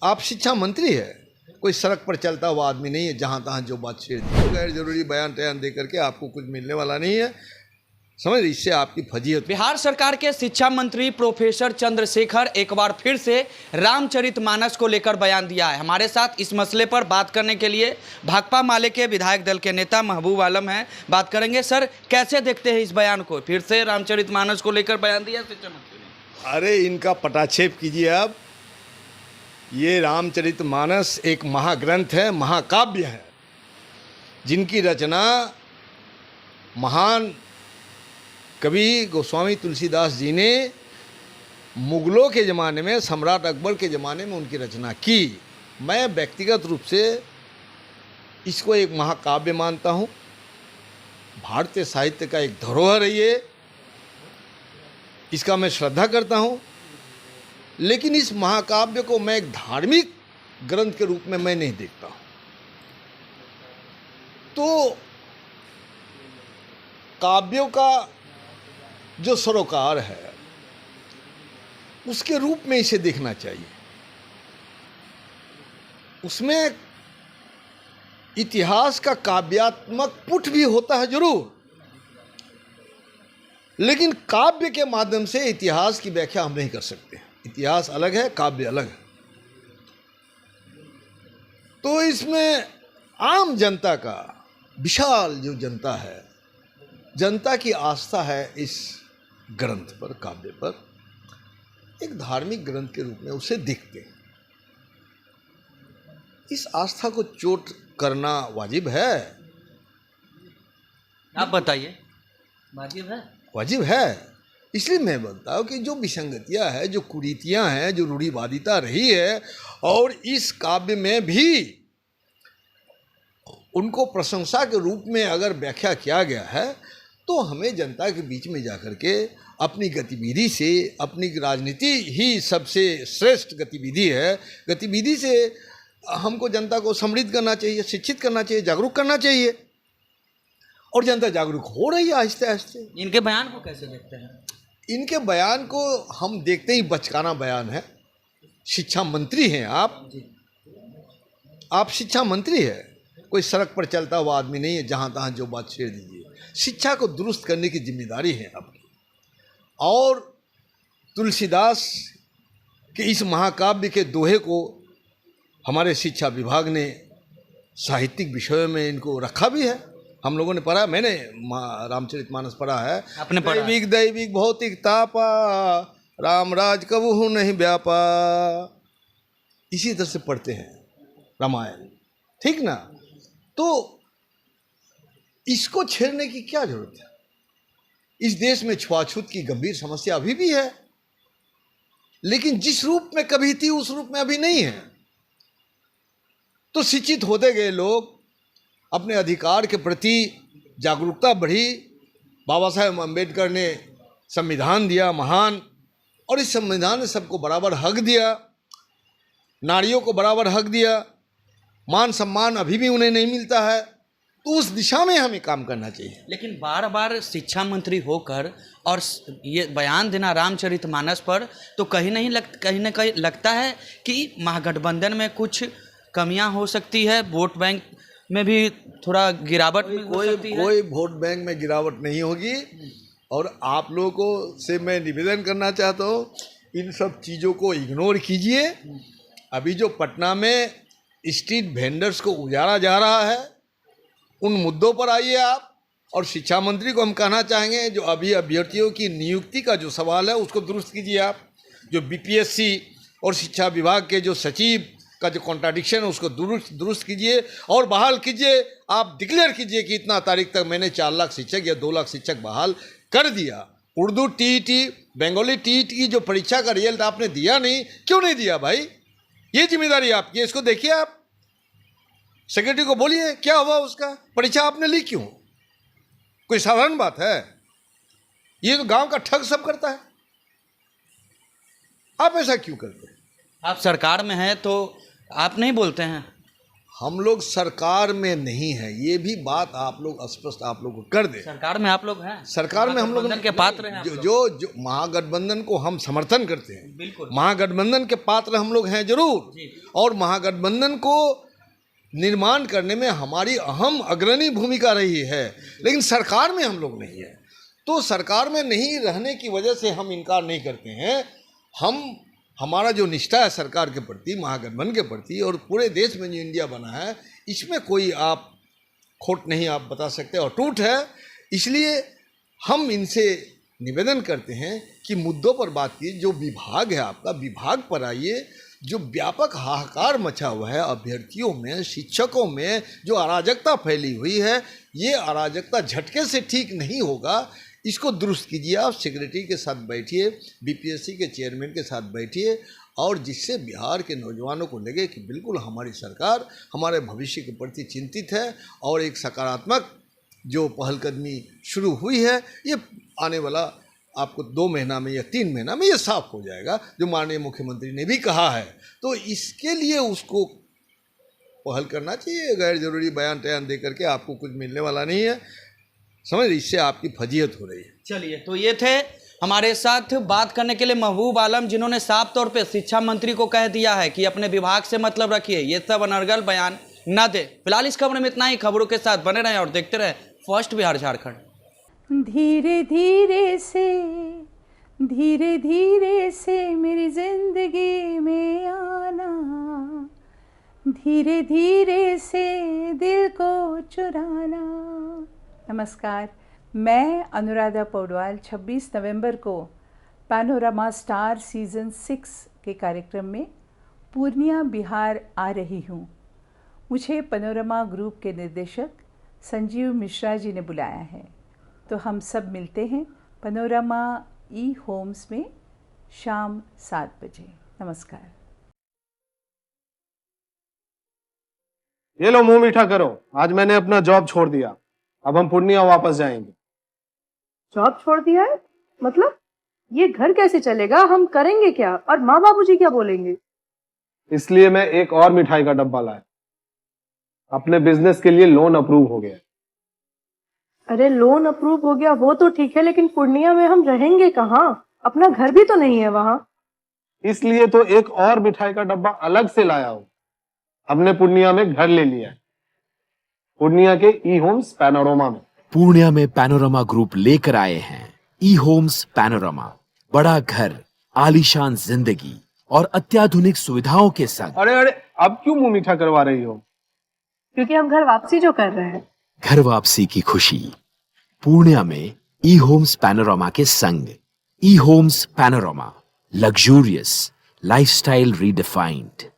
आप शिक्षा मंत्री है, कोई सड़क पर चलता हुआ आदमी नहीं है जहाँ तहाँ जो बात छेड़ दी। गैर जरूरी बयान टयान दे करके आपको कुछ मिलने वाला नहीं है, समझ, इससे आपकी फजीहत। बिहार सरकार के शिक्षा मंत्री प्रोफेसर चंद्रशेखर एक बार फिर से रामचरितमानस को लेकर बयान दिया है। हमारे साथ इस मसले पर बात करने के लिए भाकपा माले के विधायक दल के नेता महबूब आलम हैं। बात करेंगे। सर, कैसे देखते हैं इस बयान को? फिर से रामचरितमानस को लेकर बयान दिया शिक्षा मंत्री ने। अरे इनका पटाक्षेप कीजिए आप। ये रामचरितमानस एक महाग्रंथ है, महाकाव्य है, जिनकी रचना महान कवि गोस्वामी तुलसीदास जी ने मुगलों के ज़माने में, सम्राट अकबर के ज़माने में उनकी रचना की। मैं व्यक्तिगत रूप से इसको एक महाकाव्य मानता हूँ। भारतीय साहित्य का एक धरोहर है ये, इसका मैं श्रद्धा करता हूँ। लेकिन इस महाकाव्य को मैं एक धार्मिक ग्रंथ के रूप में मैं नहीं देखता हूँ। तो काव्यों का जो सरोकार है उसके रूप में इसे देखना चाहिए। उसमें इतिहास का काव्यात्मक पुट भी होता है जरूर, लेकिन काव्य के माध्यम से इतिहास की व्याख्या हम नहीं कर सकते। इतिहास अलग है, काव्य अलग है। तो इसमें आम जनता का, विशाल जो जनता है, जनता की आस्था है इस ग्रंथ पर, काव्य पर, एक धार्मिक ग्रंथ के रूप में उसे देखते हैं। इस आस्था को चोट करना वाजिब है? आप बताइए। वाजिब है? वाजिब है। इसलिए मैं बोलता हूँ कि जो विसंगतियाँ हैं, जो कुरीतियाँ हैं, जो रूढ़िवादिता रही है, और इस काव्य में भी उनको प्रशंसा के रूप में अगर व्याख्या किया गया है, तो हमें जनता के बीच में जाकर के अपनी गतिविधि से, अपनी राजनीति ही सबसे श्रेष्ठ गतिविधि है, गतिविधि से हमको जनता को समृद्ध करना चाहिए, शिक्षित करना चाहिए, जागरूक करना चाहिए। और जनता जागरूक हो रही है आहिस्ते आहिस्ते। इनके बयान को कैसे देखते हैं? इनके बयान को हम देखते ही बचकाना बयान है। शिक्षा मंत्री हैं आप शिक्षा मंत्री है, कोई सड़क पर चलता हुआ आदमी नहीं है जहाँ तहाँ जो बात छेड़ दीजिए। शिक्षा को दुरुस्त करने की जिम्मेदारी है आपकी। और तुलसीदास के इस महाकाव्य के दोहे को हमारे शिक्षा विभाग ने साहित्यिक विषयों में इनको रखा भी है। हम लोगों ने पढ़ा, मैंने रामचरितमानस पढ़ा है। आपने पढ़ा? दैविक दैविक भौतिक तापा, राम राज कबहु नहीं व्यापा, इसी तरह से पढ़ते हैं रामायण, ठीक ना? तो इसको छेड़ने की क्या जरूरत है? इस देश में छुआछूत की गंभीर समस्या अभी भी है, लेकिन जिस रूप में कभी थी उस रूप में अभी नहीं है। तो शिक्षित होते गए लोग, अपने अधिकार के प्रति जागरूकता बढ़ी। बाबा साहेब अम्बेडकर ने संविधान दिया महान, और इस संविधान ने सबको बराबर हक दिया, नारियों को बराबर हक दिया, मान सम्मान अभी भी उन्हें नहीं मिलता है। तो उस दिशा में हमें काम करना चाहिए। लेकिन बार बार शिक्षा मंत्री होकर और ये बयान देना रामचरितमानस पर, तो कहीं ना कहीं लगता है कि महागठबंधन में कुछ कमियां हो सकती है, वोट बैंक में भी थोड़ा गिरावट हो सकती है। कोई वोट बैंक में गिरावट नहीं होगी। और आप लोगों से मैं निवेदन करना चाहता हूँ, इन सब चीज़ों को इग्नोर कीजिए। अभी जो पटना में स्ट्रीट वेंडर्स को उजाड़ा जा रहा है, उन मुद्दों पर आइए आप। और शिक्षा मंत्री को हम कहना चाहेंगे, जो अभी अभ्यर्थियों की नियुक्ति का जो सवाल है उसको दुरुस्त कीजिए आप। जो बीपीएससी और शिक्षा विभाग के जो सचिव का जो कॉन्ट्राडिक्शन है उसको दुरुस्त कीजिए और बहाल कीजिए। आप डिक्लेयर कीजिए कि इतना तारीख तक मैंने 4 लाख शिक्षक या 2 लाख शिक्षक बहाल कर दिया। उर्दू टीईटी, बंगाली टीईटी की जो परीक्षा का रिजल्ट आपने दिया नहीं, क्यों नहीं दिया भाई? ये जिम्मेदारी आपकी है, इसको देखिए आप। सेक्रेटरी को बोलिए क्या हुआ उसका, परीक्षा आपने ली क्यों? कोई साधारण बात है? ये तो गांव का ठग सब करता है, आप ऐसा क्यों करते हैं? आप सरकार में हैं तो आप नहीं बोलते हैं? हम लोग सरकार में नहीं है, ये भी बात आप लोग स्पष्ट आप लोग को कर दे। सरकार में आप लोग हैं, सरकार में हम लोग महागठबंधन के पात्र हैं आप लोग। जो महागठबंधन को हम समर्थन करते हैं, बिल्कुल महागठबंधन के पात्र हम लोग हैं जरूर, और महागठबंधन को निर्माण करने में हमारी अहम अग्रणी भूमिका रही है, लेकिन सरकार में हम लोग नहीं है। तो सरकार में नहीं रहने की वजह से हम इनकार नहीं करते हैं। हमारा जो निष्ठा है सरकार के प्रति, महागठबंधन के प्रति, और पूरे देश में जो इंडिया बना है, इसमें कोई आप खोट नहीं आप बता सकते और टूट है। इसलिए हम इनसे निवेदन करते हैं कि मुद्दों पर बात कीजिए। जो विभाग है आपका, विभाग पर आइए। जो व्यापक हाहाकार मचा हुआ है अभ्यर्थियों में, शिक्षकों में, जो अराजकता फैली हुई है, ये अराजकता झटके से ठीक नहीं होगा। इसको दुरुस्त कीजिए। आप सेक्रेटरी के साथ बैठिए, बीपीएससी के चेयरमैन के साथ बैठिए, और जिससे बिहार के नौजवानों को लगे कि बिल्कुल हमारी सरकार हमारे भविष्य के प्रति चिंतित है, और एक सकारात्मक जो पहलकदमी शुरू हुई है, ये आने वाला आपको 2 महीना में या 3 महीना में ये साफ हो जाएगा, जो माननीय मुख्यमंत्री ने भी कहा है। तो इसके लिए उसको पहल करना चाहिए। गैर जरूरी बयान टयान दे करके आपको कुछ मिलने वाला नहीं है, समझ, इससे आपकी फजीयत हो रही है। चलिए, तो ये थे हमारे साथ बात करने के लिए महबूब आलम, जिन्होंने साफ तौर पे शिक्षा मंत्री को कह दिया है कि अपने विभाग से मतलब रखिए, ये सब अनर्गल बयान न दे। फिलहाल इस खबर में इतना ही। खबरों के साथ बने रहें और देखते रहें फर्स्ट बिहार झारखंड। धीरे धीरे से मेरी जिंदगी में आना, धीरे धीरे से दिल को चुराना। नमस्कार, मैं अनुराधा पौडवाल 26 नवंबर को पैनोरमा स्टार सीज़न 6 के कार्यक्रम में पूर्णिया बिहार आ रही हूँ। मुझे पैनोरमा ग्रुप के निर्देशक संजीव मिश्रा जी ने बुलाया है, तो हम सब मिलते हैं पैनोरमा ई होम्स में शाम 7 बजे। नमस्कार। ये लो, मुंह मीठा करो। आज मैंने अपना जॉब छोड़ दिया, अब हम पूर्णिया वापस जाएंगे। जॉब छोड़ दिया है? मतलब ये घर कैसे चलेगा? हम करेंगे क्या? और माँ बाबूजी क्या बोलेंगे? इसलिए मैं एक और मिठाई का डब्बा लाया। अपने बिजनेस के लिए लोन अप्रूव हो गया। अरे लोन अप्रूव हो गया वो तो ठीक है, लेकिन पूर्णिया में हम रहेंगे कहाँ? अपना घर भी तो नहीं है वहाँ। इसलिए तो एक और मिठाई का डब्बा अलग से लाया हूँ। हमने पूर्णिया में घर ले लिया है, पूर्णिया के ई होम्स पैनोरमा में। पूर्णिया में पैनोरमा ग्रुप लेकर आए हैं ई होम्स पैनोरमा। बड़ा घर, आलीशान जिंदगी और अत्याधुनिक सुविधाओं के संग। अरे अरे, अब क्यों मुंह मीठा करवा रही हो? क्योंकि हम घर वापसी जो कर रहे हैं। घर वापसी की खुशी पूर्णिया में ई होम्स पैनोरमा के संग। ई homes panorama, luxurious lifestyle redefined.